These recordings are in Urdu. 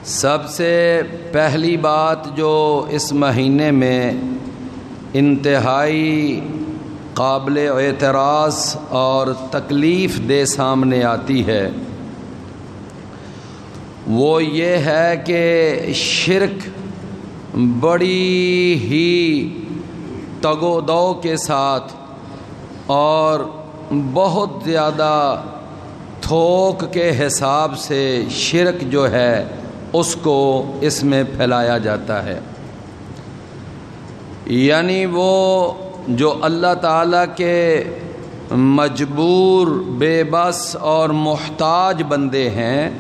سب سے پہلی بات جو اس مہینے میں انتہائی قابل اعتراض اور تکلیف دہ سامنے آتی ہے وہ یہ ہے کہ شرک بڑی ہی تگ و دو کے ساتھ اور بہت زیادہ تھوک کے حساب سے شرک جو ہے اس کو اس میں پھیلایا جاتا ہے. یعنی وہ جو اللہ تعالیٰ کے مجبور بے بس اور محتاج بندے ہیں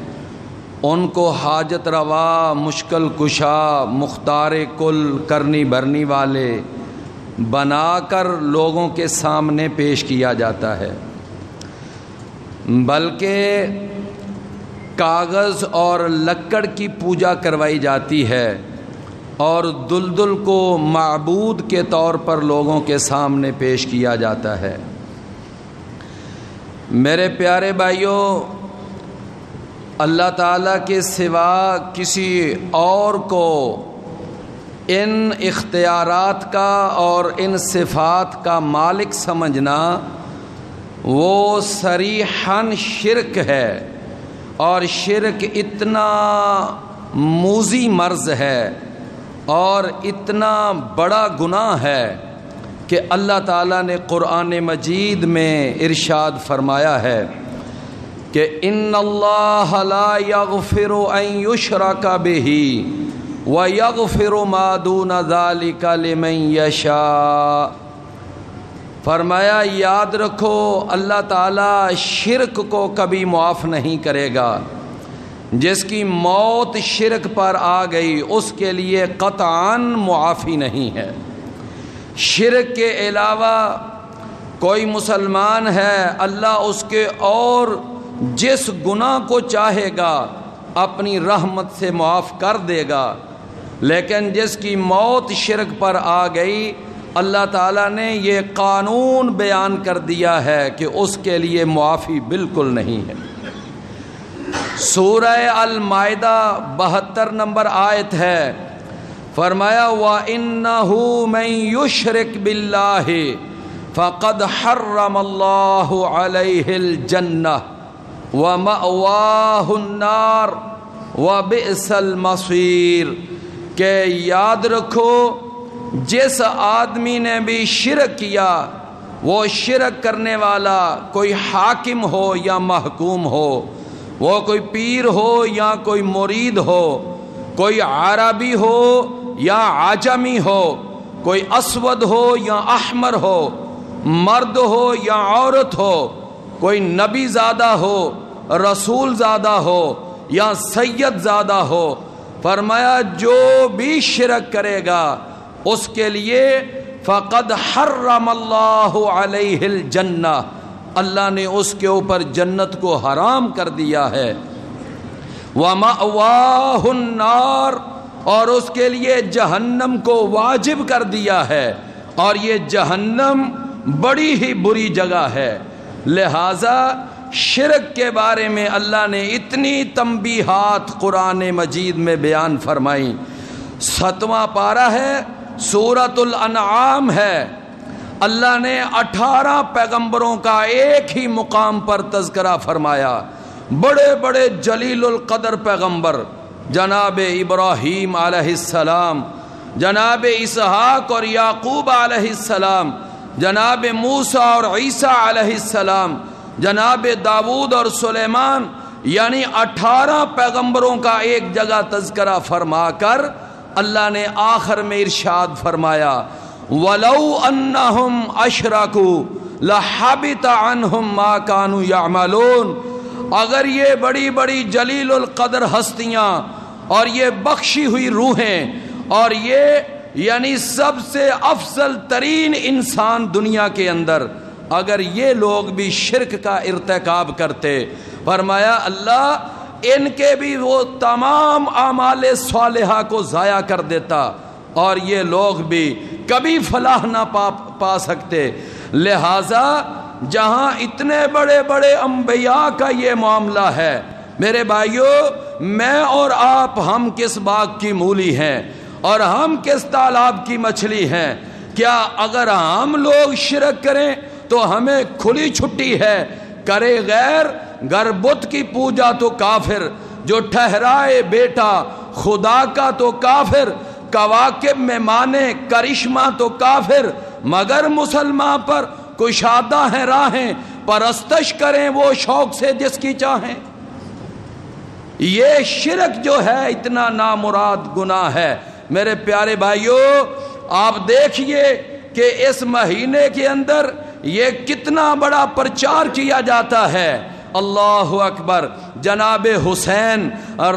ان کو حاجت روا مشکل کشا مختار کل کرنی بھرنی والے بنا کر لوگوں کے سامنے پیش کیا جاتا ہے، بلکہ کاغذ اور لکڑ کی پوجا کروائی جاتی ہے اور دلدل کو معبود کے طور پر لوگوں کے سامنے پیش کیا جاتا ہے. میرے پیارے بھائیوں، اللہ تعالیٰ کے سوا کسی اور کو ان اختیارات کا اور ان صفات کا مالک سمجھنا وہ صریحاً شرک ہے، اور شرک اتنا موذی مرض ہے اور اتنا بڑا گناہ ہے کہ اللہ تعالیٰ نے قرآن مجید میں ارشاد فرمایا ہے کہ ان اللہ لا یغفر ان یشرک بہ ویغفر ما دون ذلک لمن یشاء. فرمایا یاد رکھو اللہ تعالیٰ شرک کو کبھی معاف نہیں کرے گا. جس کی موت شرک پر آ گئی اس کے لیے قطعاً معافی نہیں ہے. شرک کے علاوہ کوئی مسلمان ہے اللہ اس کے اور جس گناہ کو چاہے گا اپنی رحمت سے معاف کر دے گا، لیکن جس کی موت شرک پر آ گئی اللہ تعالیٰ نے یہ قانون بیان کر دیا ہے کہ اس کے لیے معافی بالکل نہیں ہے. سورہ المائدہ 72 نمبر آیت ہے، فرمایا وَإِنَّهُ مَن يُشْرِكْ بِاللَّهِ فَقَدْ حَرَّمَ اللَّهُ عَلَيْهِ الْجَنَّةَ وَمَأْوَاهُ النَّارُ وَبِئْسَ الْمَصِيرُ. کہ یاد رکھو جس آدمی نے بھی شرک کیا، وہ شرک کرنے والا کوئی حاکم ہو یا محکوم ہو، وہ کوئی پیر ہو یا کوئی مرید ہو، کوئی عربی ہو یا عجمی ہو، کوئی اسود ہو یا احمر ہو، مرد ہو یا عورت ہو، کوئی نبی زادہ ہو، رسول زادہ ہو یا سید زادہ ہو، فرمایا جو بھی شرک کرے گا اس کے لیے فقد حرم اللہ علیہ الجنہ، اللہ نے اس کے اوپر جنت کو حرام کر دیا ہے. وَمَأْوَاهُ النَّارُ، اور اس کے لیے جہنم کو واجب کر دیا ہے، اور یہ جہنم بڑی ہی بری جگہ ہے. لہذا شرک کے بارے میں اللہ نے اتنی تنبیہات قرآن مجید میں بیان فرمائی. 7واں پارہ ہے، سورۃ الانعام ہے. اللہ نے 18 پیغمبروں کا ایک ہی مقام پر تذکرہ فرمایا. بڑے بڑے جلیل القدر پیغمبر جناب ابراہیم علیہ السلام، جناب اسحاق اور یعقوب علیہ السلام، جناب موسیٰ اور عیسیٰ علیہ السلام، جناب داؤد اور سلیمان، یعنی 18 پیغمبروں کا ایک جگہ تذکرہ فرما کر اللہ نے آخر میں ارشاد فرمایا وَلَوْ أَنَّهُمْ أَشْرَكُوا لَحَبِطَ عَنْهُمْ مَا كَانُوا يَعْمَلُونَ. اگر یہ بڑی بڑی جلیل القدر ہستیاں اور یہ بخشی ہوئی روحیں اور یہ یعنی سب سے افضل ترین انسان دنیا کے اندر اگر یہ لوگ بھی شرک کا ارتکاب کرتے، فرمایا اللہ ان کے بھی وہ تمام اعمال صالحہ کو ضائع کر دیتا اور یہ لوگ بھی کبھی فلاح نہ پا سکتے. لہذا جہاں اتنے بڑے بڑے انبیاء کا یہ معاملہ ہے، میرے بھائیوں، میں اور آپ ہم کس باغ کی مولی ہیں اور ہم کس تالاب کی مچھلی ہیں؟ کیا اگر ہم لوگ شرک کریں تو ہمیں کھلی چھٹی ہے، کرے غیر گر بت کی پوجا تو کافر، جو ٹھہرائے بیٹا خدا کا تو کافر، کواکب میں مانے کرشمہ تو کافر، مگر مسلمان پر کشادہ ہیں راہیں، پرستش کریں وہ شوق سے جس کی چاہیں۔ یہ شرک جو ہے اتنا نامراد گناہ ہے۔ میرے پیارے بھائیوں، آپ دیکھیے کہ اس مہینے کے اندر یہ کتنا بڑا پرچار کیا جاتا ہے۔ اللہ اکبر، جناب حسین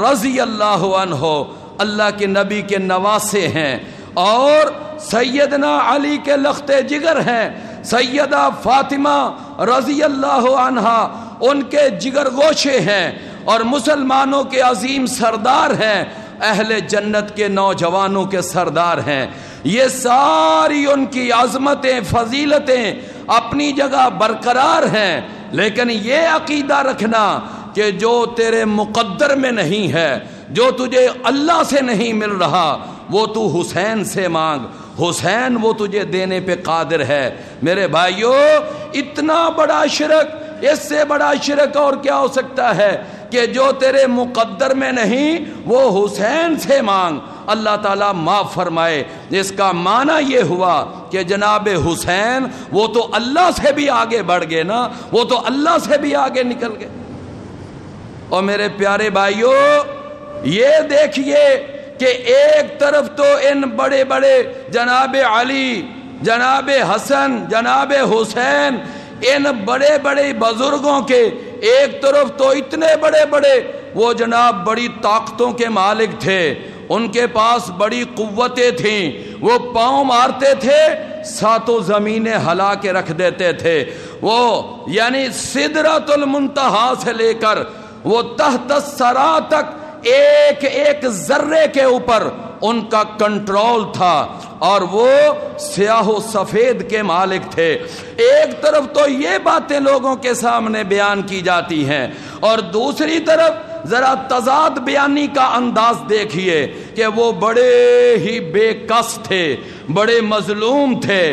رضی اللہ عنہ اللہ کے نبی کے نواسے ہیں اور سیدنا علی کے لخت جگر ہیں، سیدہ فاطمہ رضی اللہ عنہا ان کے جگر گوشے ہیں اور مسلمانوں کے عظیم سردار ہیں، اہل جنت کے نوجوانوں کے سردار ہیں۔ یہ ساری ان کی عظمتیں فضیلتیں اپنی جگہ برقرار ہیں، لیکن یہ عقیدہ رکھنا کہ جو تیرے مقدر میں نہیں ہے، جو تجھے اللہ سے نہیں مل رہا، وہ تو حسین سے مانگ، حسین وہ تجھے دینے پہ قادر ہے۔ میرے بھائیوں، اتنا بڑا شرک، اس سے بڑا شرک اور کیا ہو سکتا ہے کہ جو تیرے مقدر میں نہیں وہ حسین سے مانگ، اللہ تعالیٰ معاف فرمائے۔ اس کا معنی یہ ہوا کہ جناب حسین وہ تو اللہ سے بھی آگے بڑھ گئے نا، وہ تو اللہ سے بھی آگے نکل گئے۔ اور میرے پیارے بھائیوں، یہ دیکھیے کہ ایک طرف تو ان بڑے بڑے جناب علی، جناب حسن، جناب حسین، ان بڑے بڑے بزرگوں کے ایک طرف تو اتنے بڑے بڑے وہ جناب بڑی طاقتوں کے مالک تھے، ان کے پاس بڑی قوتیں تھیں، وہ پاؤں مارتے تھے ساتوں زمینیں ہلا کے رکھ دیتے تھے، وہ یعنی سدرۃ المنتہا سے لے کر وہ تحت الثری تک ایک ایک ذرے کے اوپر ان کا کنٹرول تھا اور وہ سیاہ و سفید کے مالک تھے۔ ایک طرف تو یہ باتیں لوگوں کے سامنے بیان کی جاتی ہیں اور دوسری طرف ذرا تضاد بیانی کا انداز دیکھیے کہ وہ بڑے ہی بے کس تھے، بڑے مظلوم تھے،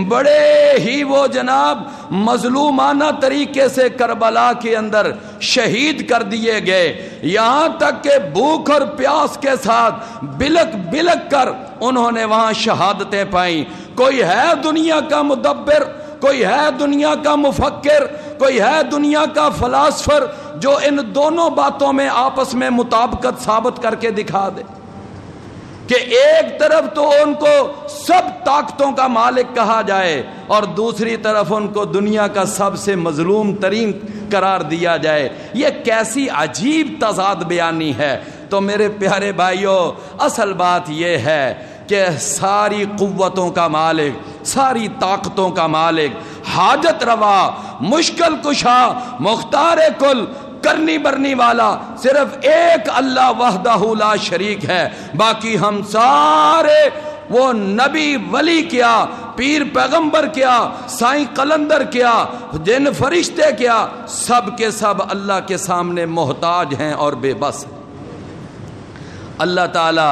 بڑے ہی وہ جناب مظلومانہ طریقے سے کربلا کے اندر شہید کر دیے گئے، یہاں تک کہ بھوک اور پیاس کے ساتھ بلک بلک کر انہوں نے وہاں شہادتیں پائیں۔ کوئی ہے دنیا کا مدبر، کوئی ہے دنیا کا مفکر، کوئی ہے دنیا کا فلاسفر جو ان دونوں باتوں میں آپس میں مطابقت ثابت کر کے دکھا دے کہ ایک طرف تو ان کو سب طاقتوں کا مالک کہا جائے اور دوسری طرف ان کو دنیا کا سب سے مظلوم ترین قرار دیا جائے؟ یہ کیسی عجیب تضاد بیانی ہے۔ تو میرے پیارے بھائیوں، اصل بات یہ ہے کہ ساری قوتوں کا مالک، ساری طاقتوں کا مالک، حاجت روا، مشکل کشا، مختار کل، کرنی برنی والا صرف ایک اللہ وحدہ لا شریک ہے۔ باقی ہم سارے وہ نبی ولی کیا، پیر پیغمبر کیا، سائیں قلندر کیا، جن فرشتے کیا، سب کے سب اللہ کے سامنے محتاج ہیں اور بے بس ہیں۔ اللہ تعالی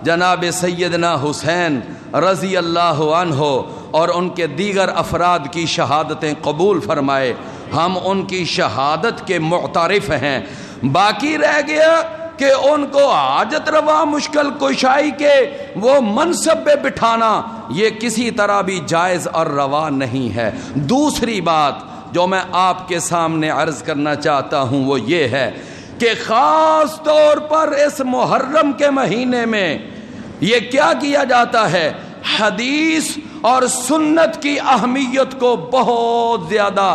جناب سیدنا حسین رضی اللہ عنہ اور ان کے دیگر افراد کی شہادتیں قبول فرمائے، ہم ان کی شہادت کے معترف ہیں۔ باقی رہ گیا کہ ان کو حاجت روا مشکل کشائی کے وہ منصب پہ بٹھانا یہ کسی طرح بھی جائز اور روا نہیں ہے۔ دوسری بات جو میں آپ کے سامنے عرض کرنا چاہتا ہوں وہ یہ ہے کہ خاص طور پر اس محرم کے مہینے میں یہ کیا کیا جاتا ہے، حدیث اور سنت کی اہمیت کو بہت زیادہ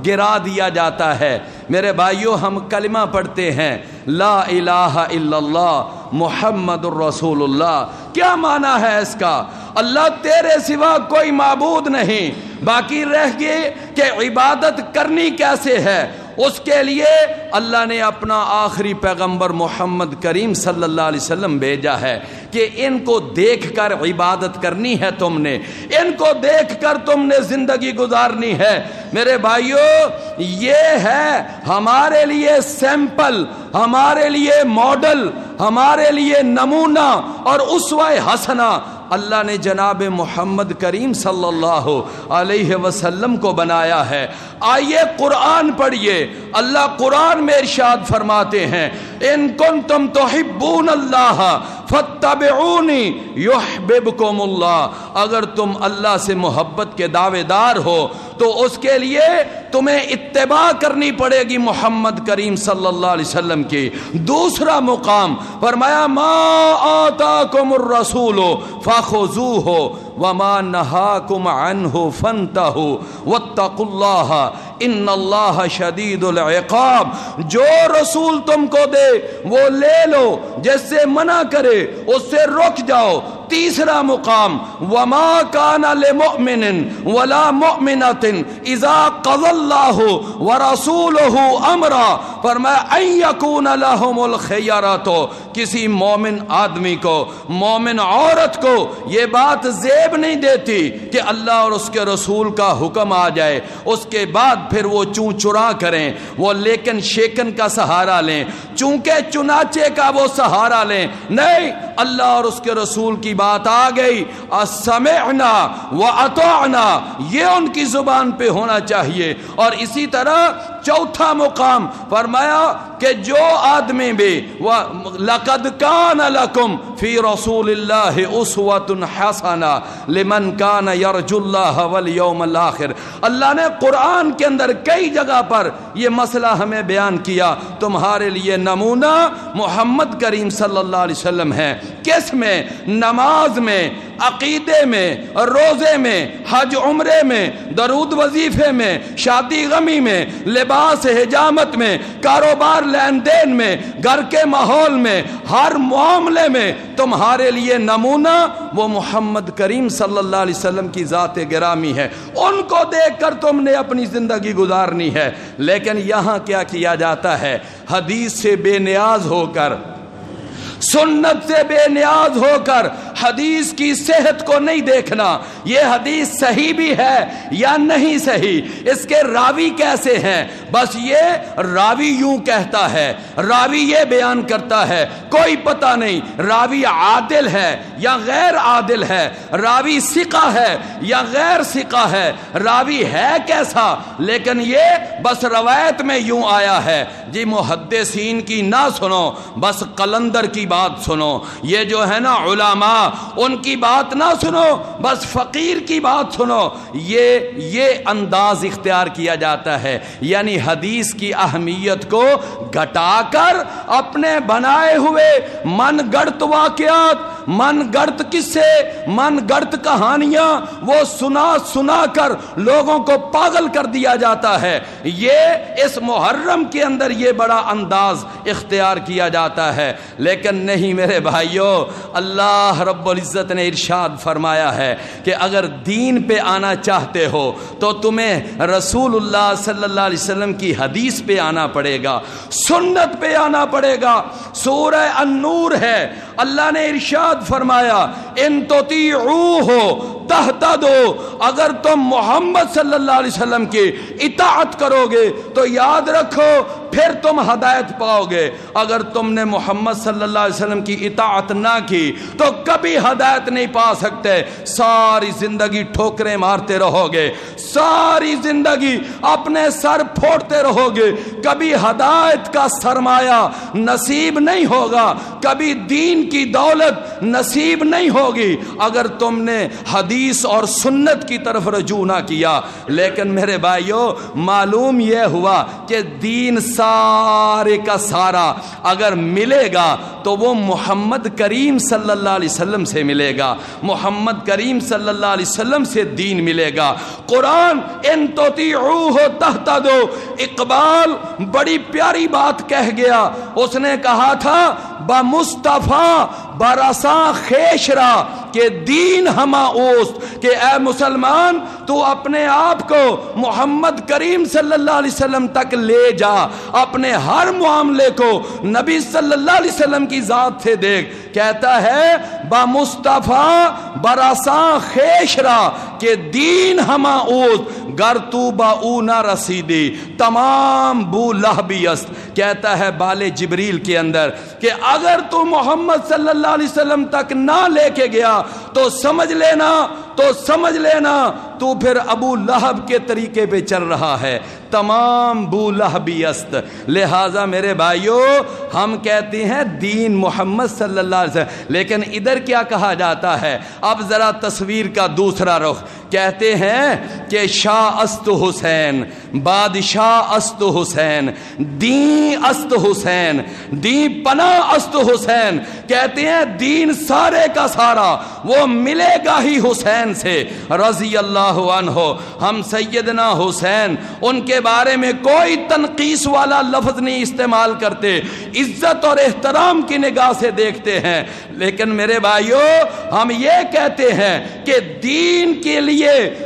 گرا دیا جاتا ہے۔ میرے بھائیوں، ہم کلمہ پڑھتے ہیں لا الہ الا اللہ محمد الرسول اللہ، کیا معنی ہے اس کا؟ اللہ تیرے سوا کوئی معبود نہیں۔ باقی رہ گئے کہ عبادت کرنی کیسے ہے، اس کے لیے اللہ نے اپنا آخری پیغمبر محمد کریم صلی اللہ علیہ وسلم بھیجا ہے کہ ان کو دیکھ کر عبادت کرنی ہے، تم نے ان کو دیکھ کر تم نے زندگی گزارنی ہے۔ میرے بھائیو، یہ ہے ہمارے لیے سیمپل، ہمارے لیے ماڈل، ہمارے لیے نمونہ اور اسوہ حسنہ اللہ نے جناب محمد کریم صلی اللہ علیہ وسلم کو بنایا ہے۔ آئیے قرآن پڑھیے، اللہ قرآن میں ارشاد فرماتے ہیں ان کنتم تحبون اللہ فاتبعونی یحببکم اللہ، اگر تم اللہ سے محبت کے دعوے دار ہو تو اس کے لیے تمہیں اتباع کرنی پڑے گی محمد کریم صلی اللہ علیہ وسلم کی۔ دوسرا مقام فرمایا ما آتاکم الرسول فخذوہ وما نہاکم عنہ فانتہوا واتقوا اللہ ان اللہ شدید العقاب، جو رسول تم کو دے وہ لے لو، جس سے منع کرے اس سے رک جاؤ۔ تیسرا مقام وما کان لمؤمن ولا مؤمنۃ اذا قضى اللہ ورسولہ امرا، فرمایا ان یکون لہم الخیرۃ، کسی مومن آدمی کو، مومن عورت کو یہ بات زیب نہیں دیتی کہ اللہ اور اس کے رسول کا حکم آ جائے اس کے بعد پھر وہ چون چرا کریں، وہ لیکن شیکن کا سہارا لیں، چونکہ چنانچے کا وہ سہارا لیں، نہیں، اللہ اور اس کے رسول کی بات آ گئی، سمعنا واطعنا، یہ ان کی زبان پہ ہونا چاہیے۔ اور اسی طرح چوتھا مقام فرمایا کہ جو آدمی بھی لقد کان لکم فی رسول اللہ اسوۃ حسنہ لمن کان یرجو اللہ والیوم الآخر، اللہ نے قرآن کے اندر کئی جگہ پر یہ مسئلہ ہمیں بیان کیا، تمہارے لیے نمونہ محمد کریم صلی اللہ علیہ وسلم ہے۔ کس میں؟ نماز میں، عقیدے میں، روزے میں، حج عمرے میں، درود وظیفے میں، شادی غمی میں، لباس حجامت میں، کاروبار لین دین میں، گھر کے ماحول میں، ہر معاملے میں تمہارے لیے نمونہ وہ محمد کریم صلی اللہ علیہ وسلم کی ذات گرامی ہے، ان کو دیکھ کر تم نے اپنی زندگی گزارنی ہے۔ لیکن یہاں کیا کیا جاتا ہے؟ حدیث سے بے نیاز ہو کر، سنت سے بے نیاز ہو کر حدیث کی صحت کو نہیں دیکھنا، یہ حدیث صحیح بھی ہے یا نہیں صحیح، اس کے راوی کیسے ہیں، بس یہ راوی یوں کہتا ہے، راوی یہ بیان کرتا ہے، کوئی پتہ نہیں راوی عادل ہے یا غیر عادل ہے، راوی ثقہ ہے یا غیر ثقہ ہے، راوی ہے کیسا، لیکن یہ بس روایت میں یوں آیا ہے۔ جی محدثین کی نہ سنو، بس قلندر کی بات سنو، یہ جو ہے نا علماء ان کی بات نہ سنو، بس فقیر کی بات سنو، یہ انداز اختیار کیا جاتا ہے، یعنی حدیث کی اہمیت کو گھٹا کر اپنے بنائے ہوئے من گڑت واقعات، من گڑت قصے، من گڑت کہانیاں وہ سنا کر لوگوں کو پاگل کر دیا جاتا ہے۔ یہ اس محرم کے اندر یہ بڑا انداز اختیار کیا جاتا ہے، لیکن نہیں میرے بھائیوں، اللہ رب العزت نے ارشاد فرمایا ہے کہ اگر دین پہ آنا چاہتے ہو تو تمہیں رسول اللہ صلی اللہ علیہ وسلم کی حدیث پہ آنا پڑے گا، سنت پہ آنا پڑے گا۔ سورہ النور ہے، اللہ نے ارشاد فرمایا ان تطیعوہ تہتدوا، اگر تم محمد صلی اللہ علیہ وسلم کی اطاعت کرو گے تو یاد رکھو پھر تم ہدایت پاؤ گے، اگر تم نے محمد صلی اللہ علیہ وسلم کی اطاعت نہ کی تو کبھی ہدایت نہیں پا سکتے، ساری زندگی ٹھوکریں مارتے رہو گے، ساری زندگی اپنے سر پھوڑتے رہو گے، کبھی ہدایت کا سرمایہ نصیب نہیں ہوگا، کبھی دین کی دولت نصیب نہیں ہوگی اگر تم نے حدیث اور سنت کی طرف رجوع نہ کیا۔ لیکن میرے بھائیوں معلوم یہ ہوا کہ دین سارے کا سارا اگر ملے گا تو وہ محمد کریم صلی اللہ علیہ وسلم سے ملے گا، محمد کریم صلی اللہ علیہ وسلم سے دین ملے گا۔ قرآن ان تطیعوہ تہتدوا، اقبال بڑی پیاری بات کہہ گیا، اس نے کہا تھا بمصطفیٰ برساں خیشرا کہ دین ہما اوست، کہ اے مسلمان تو اپنے آپ کو محمد کریم صلی اللہ علیہ وسلم تک لے جا، اپنے ہر معاملے کو نبی صلی اللہ علیہ وسلم کی ذات سے دیکھ۔ کہتا ہے بمصطفیٰ برساں خیشرا کہ دین ہما اوست، گر تو با او نہ رسیدی تمام بو لہبی است۔ کہتا ہے بال جبریل کے اندر کہ اگر تو محمد صلی اللہ علیہ وسلم تک نہ لے کے گیا تو سمجھ لینا تو پھر ابو لہب کے طریقے پہ چل رہا ہے، تمام بو لہبی است۔ لہٰذا میرے بھائیو ہم کہتے ہیں دین محمد صلی اللہ علیہ وسلم، لیکن ادھر کیا کہا جاتا ہے؟ اب ذرا تصویر کا دوسرا رخ، کہتے ہیں کہ شاہ است حسین، بادشاہ است حسین، دین است حسین، دین پناہ است حسین۔ کہتے ہیں دین سارے کا سارا وہ ملے گا ہی حسین سے رضی اللہ عنہ۔ ہم سیدنا حسین ان کے بارے میں کوئی تنقیص والا لفظ نہیں استعمال کرتے، عزت اور احترام کی نگاہ سے دیکھتے ہیں، لیکن میرے بھائیو ہم یہ کہتے ہیں کہ دین کے لیے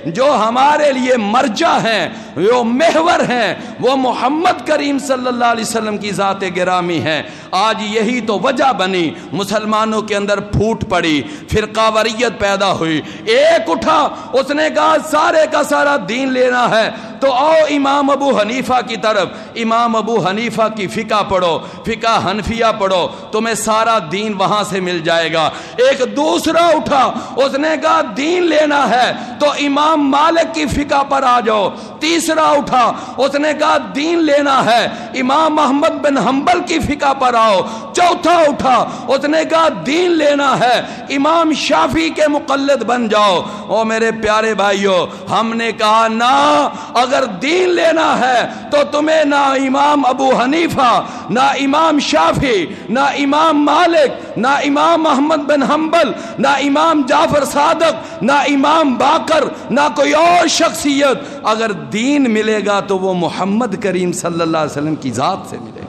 جو ہمارے لیے مرجع ہیں، جو محور ہیں، وہ محمد کریم صلی اللہ علیہ وسلم کی ذات گرامی ہے۔ آج یہی تو وجہ بنی، مسلمانوں کے اندر پھوٹ پڑی، فرقہ واریت پیدا ہوئی، ایک اٹھا اس نے کہا سارے کا سارا دین لینا ہے تو آؤ امام ابو حنیفہ کی طرف، امام ابو حنیفہ کی فقہ پڑھو، فقہ حنفیہ پڑھو، تمہیں سارا دین وہاں سے مل جائے گا۔ ایک دوسرا اٹھا اس نے کہا دین لینا ہے تو امام مالک کی فقہ پر آ جاؤ۔ تیسرا اٹھا اس نے کہا دین لینا ہے امام احمد بن حنبل کی فقہ پر آؤ۔ چوتھا اٹھا اس نے کہا دین لینا ہے امام شافعی کے مقلد بن جاؤ۔ او میرے پیارے بھائیو ہم نے کہا نہ، اگر دین لینا ہے تو تمہیں نہ امام ابو حنیفہ، نہ امام شافعی، نہ امام مالک، نہ امام احمد بن حنبل، نہ امام جعفر صادق، نہ امام باقر، نہ کوئی اور شخصیت، اگر دین ملے گا تو وہ محمد کریم صلی اللہ علیہ وسلم کی ذات سے ملے گا۔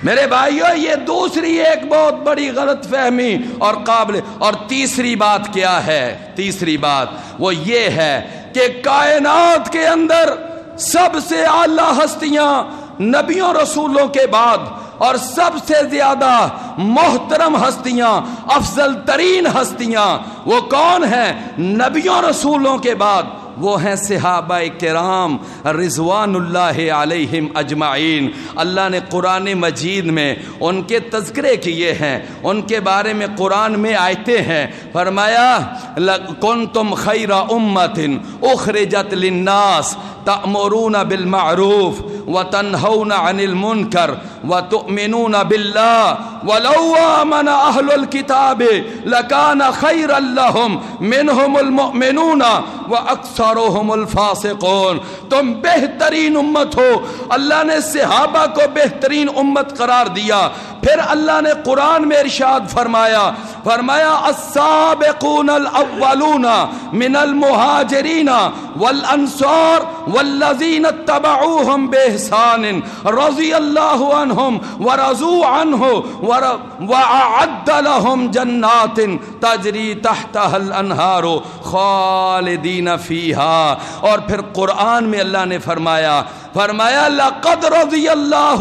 میرے بھائیو یہ دوسری ایک بہت بڑی غلط فہمی اور قابل، اور تیسری بات کیا ہے؟ تیسری بات وہ یہ ہے کہ کائنات کے اندر سب سے اعلیٰ ہستیاں نبیوں رسولوں کے بعد اور سب سے زیادہ محترم ہستیاں، افضل ترین ہستیاں وہ کون ہیں؟ نبیوں رسولوں کے بعد وہ ہیں صحابہ کرام رضوان اللہ علیہم اجمعین۔ اللہ نے قرآن مجید میں ان کے تذکرے کیے ہیں، ان کے بارے میں قرآن میں آیتیں ہیں، فرمایا کنتم خیر امۃ اخرجت للناس تأمرون بالمعروف وتنہون عن المنکر وتؤمنون باللہ ولو آمن اہل الکتاب لکان خیرا لہم منہم المؤمنون واکثرہم الفاسقون۔ تم بہترین امت ہو، اللہ نے صحابہ کو بہترین امت قرار دیا۔ پھر اللہ نے قرآن میں ارشاد فرمایا السابقون الاولون من المہاجرین والانصار والذین اتبعوہم بإحسان رضی اللہ عنہم ورضوا عنہ وأعد لهم جنات تجری تحتها الانہار خالدین فیہا۔ اور پھر قرآن میں اللہ نے فرمایا لقد رضی اللہ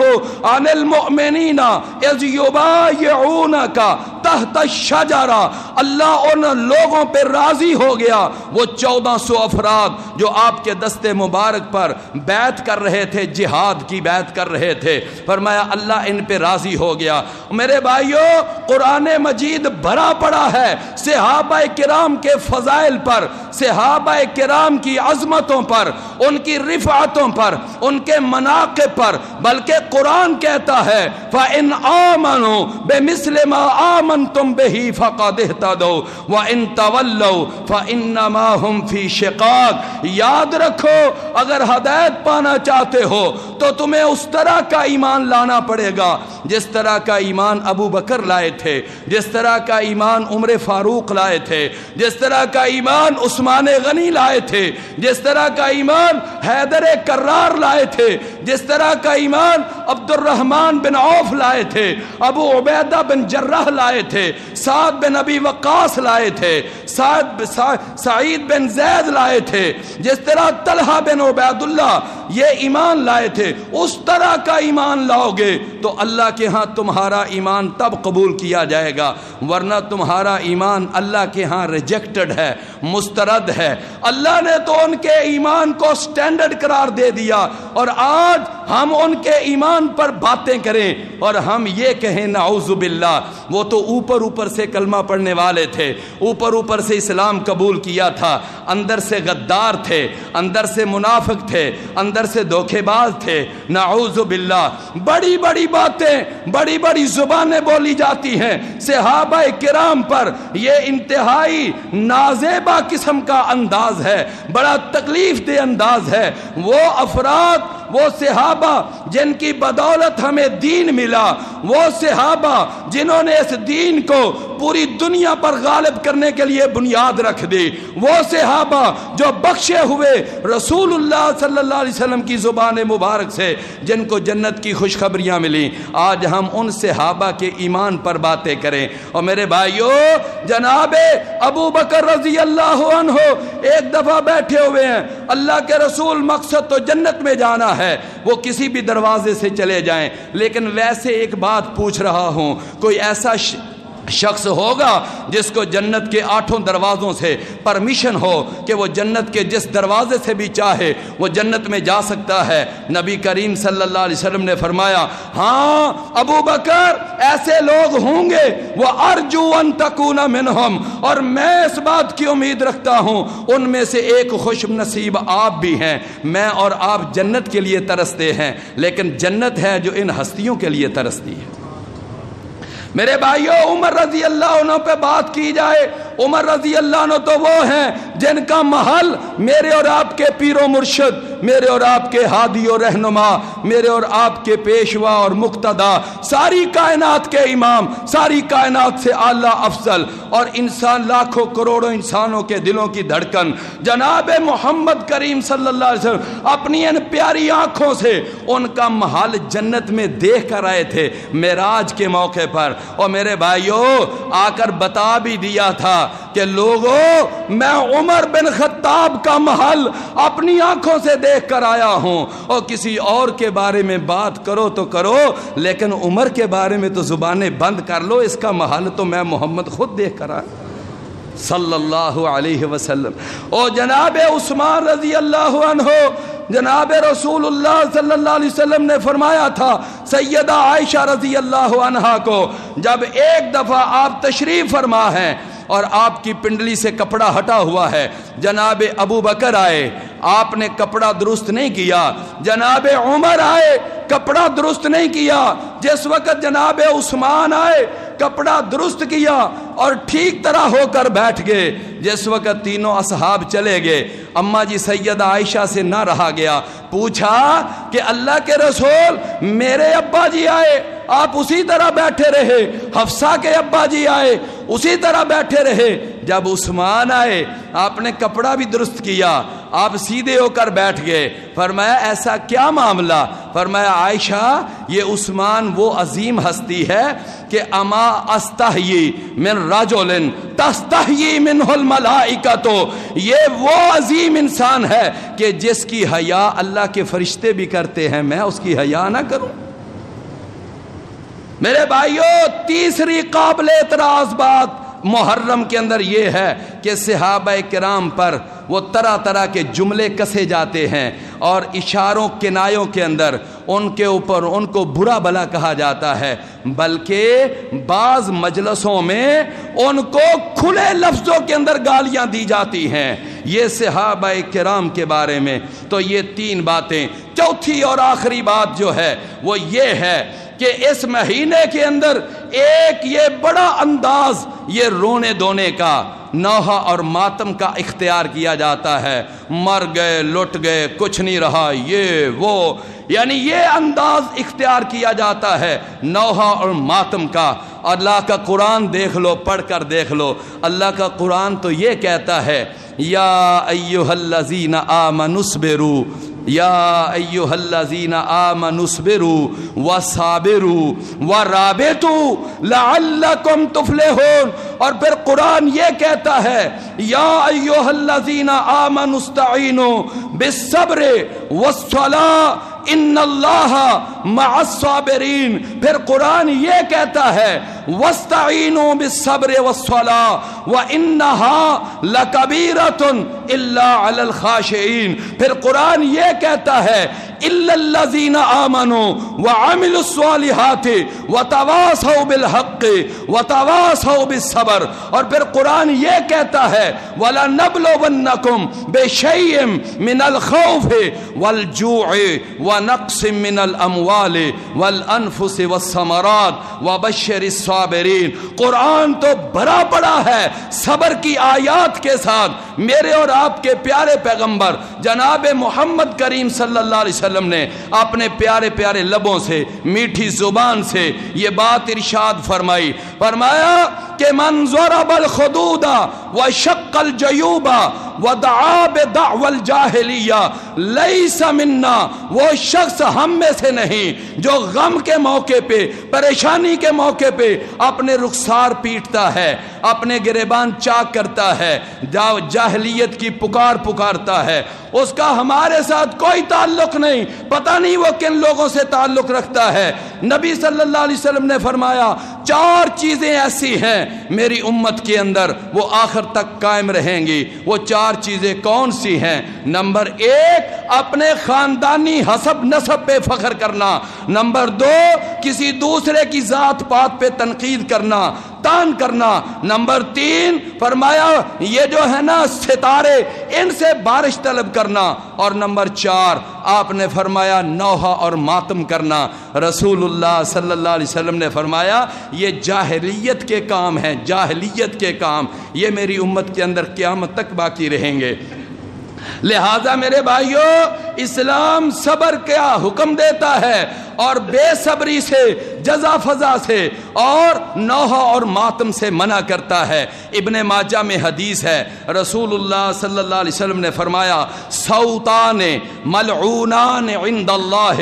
عن المؤمنین اذ یبایعونک تحت الشجرہ۔ اللہ ان لوگوں پہ راضی ہو گیا، وہ 1400 افراد جو آپ کے دست مبارک پر بیعت کر رہے تھے، جہاد کی بیعت کر رہے تھے، فرمایا اللہ ان پہ راضی ہو گیا۔ میرے بھائیو قرآن مجید بھرا پڑا ہے صحابہ کرام کے فضائل پر، صحابہ کرام کی عظمتوں پر، ان کی رفعتوں پر، ان کے مناقب پر، بلکہ قرآن کہتا ہے فَإِنْ آمَنُوا بِمِثْلِ مَا آمَنْتُم آمنتم بہ فقد اہتدوا وان تولوا فانما هم فی شقاق۔ یاد رکھو اگر ہدایت پانا چاہتے ہو تو تمہیں اس طرح کا ایمان لانا پڑے گا جس طرح کا ایمان ابو بکر لائے تھے، جس طرح کا ایمان عمر فاروق لائے تھے، جس طرح کا ایمان عثمان غنی لائے تھے، جس طرح کا ایمان حیدر کرار لائے تھے، جس طرح کا ایمان عبد الرحمن بن عوف لائے تھے، ابو عبیدہ بن جراح لائے تھے، سعد بن ابی وقاص لائے تھے، سعید بن زید لائے تھے، جس طرح طلحہ بن عبید اللہ یہ ایمان لائے تھے، اس طرح کا ایمان لاؤ گے تو اللہ کے ہاں تمہارا ایمان تب قبول کیا جائے گا، ورنہ تمہارا ایمان اللہ کے ہاں ریجیکٹڈ ہے، مسترد ہے۔ اللہ نے تو ان کے ایمان کو سٹینڈرڈ قرار دے دیا، اور آج ہم ان کے ایمان پر باتیں کریں اور ہم یہ کہیں نعوذ باللہ وہ تو اوپر سے کلمہ پڑھنے والے تھے، اوپر سے اسلام قبول کیا تھا، اندر سے غدار تھے، اندر سے منافق تھے، اندر سے دھوکے باز تھے، نعوذ باللہ۔ بڑی بڑی باتیں، بڑی بڑی زبانیں بولی جاتی ہیں صحابہ کرام پر، یہ انتہائی نازیبا قسم کا انداز ہے، بڑا تکلیف دہ انداز ہے۔ وہ افراد، وہ صحابہ جن کی بدولت ہمیں دین ملا، وہ صحابہ جنہوں نے اس دین کو پوری دنیا پر غالب کرنے کے لیے بنیاد رکھ دی، وہ صحابہ جو بخشے ہوئے رسول اللہ صلی اللہ علیہ وسلم کی زبان مبارک سے جن کو جنت کی خوشخبریاں ملی، آج ہم ان صحابہ کے ایمان پر باتیں کریں۔ اور میرے بھائیو، جناب ابو بکر رضی اللہ عنہ ایک دفعہ بیٹھے ہوئے ہیں، اللہ کے رسول مقصد تو جنت میں جانا ہے، وہ کسی بھی دروازے سے چلے جائیں، لیکن ویسے ایک بات پوچھ رہا ہوں، کوئی ایسا شخص ہوگا جس کو جنت کے 8 دروازوں سے پرمیشن ہو کہ وہ جنت کے جس دروازے سے بھی چاہے وہ جنت میں جا سکتا ہے؟ نبی کریم صلی اللہ علیہ وسلم نے فرمایا، ہاں ابو بکر ایسے لوگ ہوں گے، وہ ارجو ان تکون منہم، اور میں اس بات کی امید رکھتا ہوں ان میں سے ایک خوش نصیب آپ بھی ہیں۔ میں اور آپ جنت کے لیے ترستے ہیں، لیکن جنت ہے جو ان ہستیوں کے لیے ترستی ہے۔ میرے بھائیو، عمر رضی اللہ عنہ پہ بات کی جائے، عمر رضی اللہ عنہ تو وہ ہیں جن کا محل میرے اور آپ کے پیر و مرشد، میرے اور آپ کے ہادی و رہنما، میرے اور آپ کے پیشوا اور مقتدا، ساری کائنات کے امام، ساری کائنات سے اعلیٰ افضل، اور انسان لاکھوں کروڑوں انسانوں کے دلوں کی دھڑکن جناب محمد کریم صلی اللہ علیہ وسلم اپنی ان پیاری آنکھوں سے ان کا محل جنت میں دیکھ کر آئے تھے معراج کے موقع پر۔ اور میرے بھائیو، آ کر بتا بھی دیا تھا کہ لوگوں، میں عمر بن خطاب کا محل اپنی آنکھوں سے دیکھ کر آیا ہوں، اور کسی اور کے بارے میں بات کرو تو کرو، لیکن عمر کے بارے میں تو زبانیں بند کر لو، اس کا محل تو میں محمد خود دیکھ کر آیا صلی اللہ علیہ وسلم۔ اور جناب عثمان رضی اللہ عنہ، جناب رسول اللہ صلی اللہ علیہ وسلم نے فرمایا تھا سیدہ عائشہ رضی اللہ عنہا کو، جب ایک دفعہ آپ تشریف فرما ہیں اور آپ کی پنڈلی سے کپڑا ہٹا ہوا ہے، جناب ابو بکر آئے، آپ نے کپڑا درست نہیں کیا، جناب عمر آئے، کپڑا درست نہیں کیا، جس وقت جناب عثمان آئے، کپڑا درست کیا اور ٹھیک طرح ہو کر بیٹھ گئے، جس وقت تینوں اصحاب چلے گئے، اماں جی سیدہ عائشہ سے نہ رہا گیا، پوچھا کہ اللہ کے رسول، میرے ابا جی آئے، آپ اسی طرح بیٹھے رہے، حفصہ کے ابا جی آئے، اسی طرح بیٹھے رہے، جب عثمان آئے آپ نے کپڑا بھی درست کیا، آپ سیدھے ہو کر بیٹھ گئے۔ فرمایا ایسا کیا معاملہ؟ فرمایا عائشہ، یہ عثمان وہ عظیم ہستی ہے کہ اما استحیی من رجل تستحیی منہ الملائکۃ، یہ وہ عظیم انسان ہے کہ جس کی حیا اللہ کے فرشتے بھی کرتے ہیں، میں اس کی حیا نہ کروں؟ میرے بھائیو، تیسری قابل اعتراض بات محرم کے اندر یہ ہے کہ صحابہ کرام پر وہ طرح طرح کے جملے کسے جاتے ہیں، اور اشاروں کنایوں کے اندر ان کے اوپر ان کو برا بھلا کہا جاتا ہے، بلکہ بعض مجلسوں میں ان کو کھلے لفظوں کے اندر گالیاں دی جاتی ہیں۔ یہ صحابہ کرام کے بارے میں تو یہ 3 باتیں۔ چوتھی اور آخری بات جو ہے وہ یہ ہے کہ اس مہینے کے اندر ایک یہ بڑا انداز یہ رونے دھونے کا، نوحہ اور ماتم کا اختیار کیا جاتا ہے، مر گئے لٹ گئے کچھ نہیں رہا یہ وہ، یعنی یہ انداز اختیار کیا جاتا ہے نوحہ اور ماتم کا۔ اللہ کا قرآن دیکھ لو، پڑھ کر دیکھ لو، اللہ کا قرآن تو یہ کہتا ہے یا ایھا الذین آمنوا اصبروا، یا ایھا الذین آمنوا اصبروا وصابروا ورابطوا لعلکم تفلحون۔ اور پھر قرآن یہ کہتا ہے یا ایھا الذین آمنوا استعینوا بالصبر والصلاۃ ان اللہ مع الصابرین۔ پھر قرآن یہ کہتا ہے واستعینوا بالصبر والصلاۃ وانھا لکبیرۃ الا علی الخاشعین۔ پھر قرآن یہ کہتا ہے الا الذین آمنوا وعملوا الصالحات وتواصوا بالحق وتواصوا بالصبر۔ اور پھر قرآن یہ کہتا ہے وَلَنَبْلُوَنَّكُمْ بِشَيْءٍ مِّنَ الْخَوْفِ وَالْجُوعِ وَنَقْصٍ مِّنَ الْأَمْوَالِ وَالْأَنفُسِ وَالثَّمَرَاتِ وَبَشِّرِ الصَّابِرِينَ۔ قرآن تو بھرا پڑا ہے صبر کی آیات کے ساتھ۔ میرے اور آپ کے پیارے پیغمبر جناب محمد کریم صلی اللہ علیہ وسلم نے اپنے پیارے پیارے لبوں سے، میٹھی زبان سے یہ بات ارشاد فرمائی، فرمایا کہ من ضرب الخدود وشق الجیوب ودعا بدعوى الجاہلیہ لیس منا، وہ شخص ہم میں سے نہیں جو غم کے موقع پہ، پریشانی کے موقع پہ اپنے رخسار پیٹتا ہے، اپنے گریبان چاک کرتا ہے، جاہلیت کی پکارتا ہے، اس کا ہمارے ساتھ کوئی تعلق نہیں، پتہ نہیں وہ کن لوگوں سے تعلق رکھتا ہے۔ نبی صلی اللہ علیہ وسلم نے فرمایا 4 چیزیں ایسی ہیں میری امت کے اندر وہ آخر تک قائم رہیں گی۔ وہ 4 چیزیں کون سی ہیں؟ نمبر 1 اپنے خاندانی حسب نسب پہ فخر کرنا، نمبر 2 کسی دوسرے کی ذات پات پہ تنقید کرنا، تان کرنا، نمبر 3 فرمایا یہ جو ہے نا ستارے ان سے بارش طلب کرنا، اور نمبر 4 آپ نے فرمایا نوحہ اور ماتم کرنا۔ رسول اللہ صلی اللہ علیہ وسلم نے فرمایا یہ جاہلیت کے کام ہیں، جاہلیت کے کام، یہ میری امت کے اندر قیامت تک باقی رہیں گے۔ لہذا میرے بھائیوں اسلام صبر کا حکم دیتا ہے اور بے صبری سے، جزا فضا سے اور نوحہ اور ماتم سے منع کرتا ہے۔ ابن ماجہ میں حدیث ہے رسول اللہ صلی اللہ علیہ وسلم نے فرمایا صوتان ملعونان عند اللہ،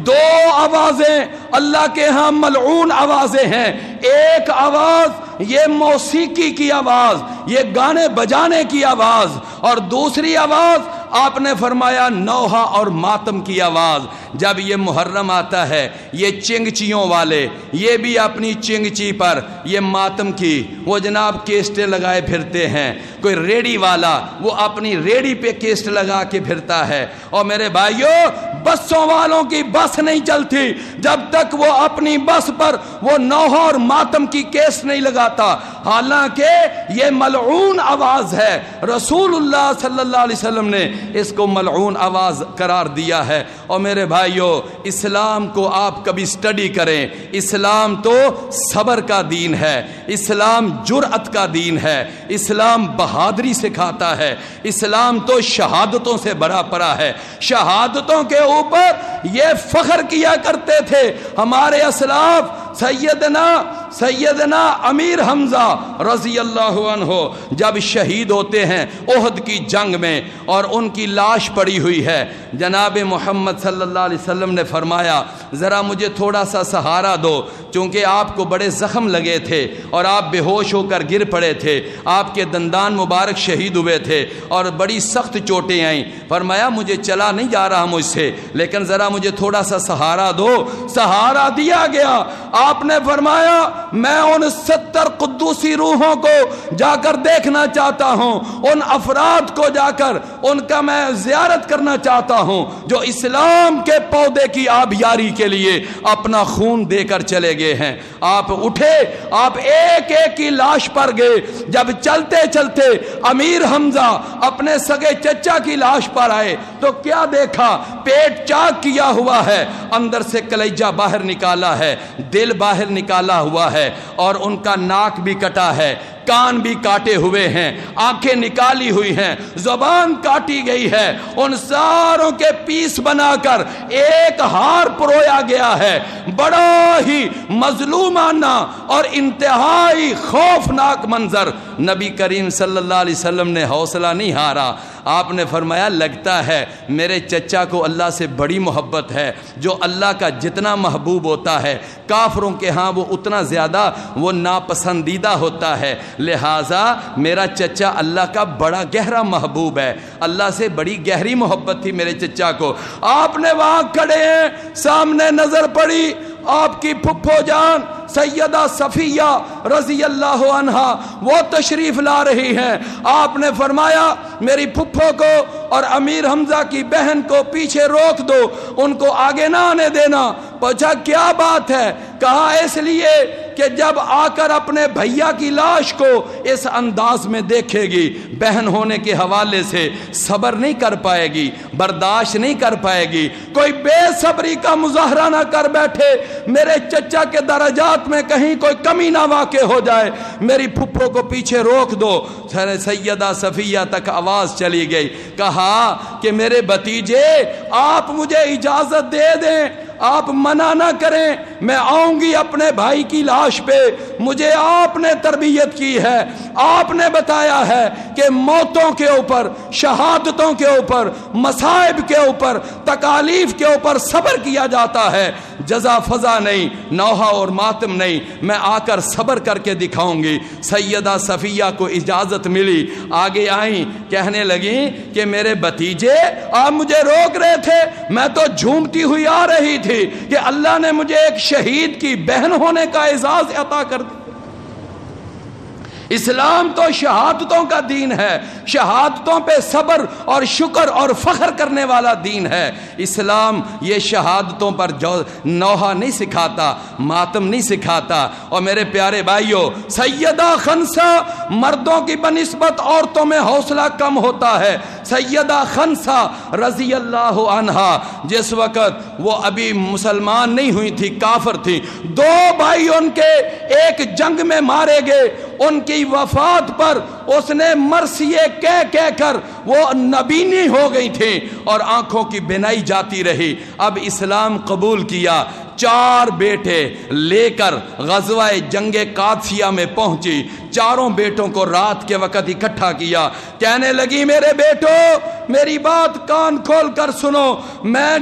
2 آوازیں اللہ کے ہاں ملعون آوازیں ہیں۔ ایک آواز یہ موسیقی کی آواز، یہ گانے بجانے کی آواز، اور دوسری آواز آپ نے فرمایا نوحہ اور ماتم کی آواز۔ جب یہ محرم آتا ہے یہ چنگچیوں والے یہ بھی اپنی چنگچی پر یہ ماتم کی وہ جناب کیسٹیں لگائے پھرتے ہیں، کوئی ریڑی والا وہ اپنی ریڑی پہ کیسٹ لگا کے پھرتا ہے۔ اور میرے بھائیوں بسوں والوں کی بس نہیں چلتی جب تک وہ اپنی بس پر وہ نوحہ اور ماتم کی کیسٹ نہیں لگاتا، حالانکہ یہ ملعون آواز ہے۔ رسول اللہ صلی اللہ علیہ وسلم نے اس کو ملعون آواز قرار دیا ہے۔ اور میرے بھائیوں اسلام کو آپ کبھی سٹڈی کریں، اسلام تو صبر کا دین ہے، اسلام جرأت کا دین ہے، اسلام بہادری سکھاتا ہے، اسلام تو شہادتوں سے بھرا پڑا ہے۔ شہادتوں کے اوپر یہ فخر کیا کرتے تھے ہمارے اسلاف۔ سیدنا امیر حمزہ رضی اللہ عنہ جب شہید ہوتے ہیں احد کی جنگ میں اور ان کی لاش پڑی ہوئی ہے، جناب محمد صلی اللہ علیہ وسلم نے فرمایا ذرا مجھے تھوڑا سا سہارا دو، چونکہ آپ کو بڑے زخم لگے تھے اور آپ بے ہوش ہو کر گر پڑے تھے، آپ کے دندان مبارک شہید ہوئے تھے اور بڑی سخت چوٹیں آئیں۔ فرمایا مجھے چلا نہیں جا رہا مجھ سے، لیکن ذرا مجھے تھوڑا سا سہارا دو۔ سہارا دیا گیا۔ آپ نے فرمایا میں ان 70 قدوسی روحوں کو جا کر دیکھنا چاہتا ہوں، ان افراد کو جا کر ان کا میں زیارت کرنا چاہتا ہوں جو اسلام کے پودے کی آبیاری کے لیے اپنا خون دے کر چلے گئے ہیں۔ آپ اٹھے، آپ ایک ایک کی لاش پر گئے۔ جب چلتے چلتے امیر حمزہ اپنے سگے چچا کی لاش پر آئے تو کیا دیکھا؟ پیٹ چاک کیا ہوا ہے، اندر سے کلیجہ باہر نکالا ہے، دل باہر نکالا ہوا ہے۔ ہے اور ان کا ناک بھی کٹا ہے، کان بھی کاٹے ہوئے ہیں، آنکھیں نکالی ہوئی ہیں، زبان کاٹی گئی ہے، ان ساروں کے پیس بنا کر ایک ہار پرویا گیا ہے۔ بڑا ہی مظلومانہ اور انتہائی خوفناک منظر۔ نبی کریم صلی اللہ علیہ وسلم نے حوصلہ نہیں ہارا، آپ نے فرمایا لگتا ہے میرے چچا کو اللہ سے بڑی محبت ہے، جو اللہ کا جتنا محبوب ہوتا ہے کافروں کے ہاں وہ اتنا زیادہ وہ ناپسندیدہ ہوتا ہے، لہٰذا میرا چچا اللہ کا بڑا گہرا محبوب ہے، اللہ سے بڑی گہری محبت تھی میرے چچا کو۔ آپ نے وہاں کھڑے ہیں، سامنے نظر پڑی آپ کی پھپھو جان سیدہ صفیہ رضی اللہ عنہا، وہ تشریف لا رہی ہیں۔ آپ نے فرمایا میری پھپھو کو اور امیر حمزہ کی بہن کو پیچھے روک دو، ان کو آگے نہ آنے دینا۔ پوچھا کیا بات ہے؟ کہا اس لیے کہ جب آ کر اپنے بھیا کی لاش کو اس انداز میں دیکھے گی، بہن ہونے کے حوالے سے صبر نہیں کر پائے گی، برداشت نہیں کر پائے گی، کوئی بے صبری کا مظاہرہ نہ کر بیٹھے، میرے چچا کے درجات میں کہیں کوئی کمی نہ واقع ہو جائے، میری پھپھو کو پیچھے روک دو۔ سیدہ صفیہ تک آواز چلی گئی، کہا کہ میرے بھتیجے آپ مجھے اجازت دے دیں، آپ منع نہ کریں، میں آؤں گی اپنے بھائی کی لاش پہ، مجھے آپ نے تربیت کی ہے، آپ نے بتایا ہے کہ موتوں کے اوپر، شہادتوں کے اوپر، مصائب کے اوپر، تکالیف کے اوپر صبر کیا جاتا ہے، جزا فضا نہیں، نوحہ اور ماتم نہیں، میں آ کر صبر کر کے دکھاؤں گی۔ سیدہ صفیہ کو اجازت ملی، آگے آئیں، کہنے لگیں کہ میرے بھتیجے آپ مجھے روک رہے تھے، میں تو جھومتی ہوئی آ رہی تھی کہ اللہ نے مجھے ایک شہید کی بہن ہونے کا اعزاز عطا کر دیا۔ اسلام تو شہادتوں کا دین ہے، شہادتوں پہ صبر اور شکر اور فخر کرنے والا دین ہے۔ اسلام یہ شہادتوں پر جو نوحہ نہیں سکھاتا، ماتم نہیں سکھاتا۔ اور میرے پیارے بھائیوں، سیدہ خنسا مردوں کی بنسبت عورتوں میں حوصلہ کم ہوتا ہے۔ سیدہ خنسا رضی اللہ عنہا جس وقت وہ ابھی مسلمان نہیں ہوئی تھی، کافر تھی، دو بھائی ان کے ایک جنگ میں مارے گئے، ان کی وفات پر اس نے مرثیے کہہ کر وہ نبینی ہو گئی تھی اور آنکھوں کی بینائی جاتی رہی۔ اب اسلام قبول کیا، 4 بیٹے لے کر غزوہ جنگ قادسیہ میں پہنچی، چاروں بیٹوں کو رات کے وقت اکٹھا کیا، کہنے لگی میرے بیٹو میری بات کان کھول کر سنو، میں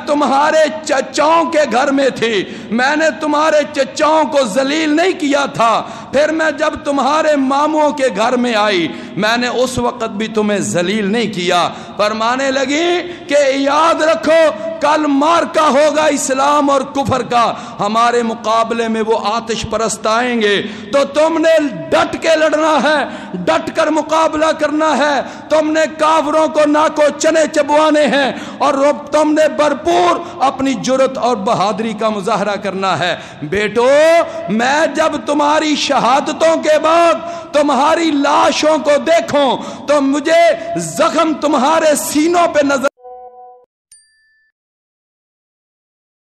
تمہارے چچاؤں کے گھر میں تھی، میں نے تمہارے چچاؤں کو ذلیل نہیں کیا تھا، پھر میں جب تمہارے ماموں کے گھر میں آئی میں نے اس وقت بھی تمہیں ذلیل نہیں کیا۔ فرمانے لگی کہ یاد رکھو کل مارکا ہوگا اسلام اور کفر کا، ہمارے مقابلے میں وہ آتش پرست آئیں گے، تو تم نے ڈٹ کے لڑنا ہے، ڈٹ کر مقابلہ کرنا ہے، تم نے کافروں کو ناکو چنے چبوانے ہیں اور تم نے بھرپور اپنی جرت اور بہادری کا مظاہرہ کرنا ہے۔ بیٹو میں جب تمہاری شہادتوں کے بعد تمہاری لاشوں کو دیکھوں تو مجھے زخم تمہارے سینوں پہ نظر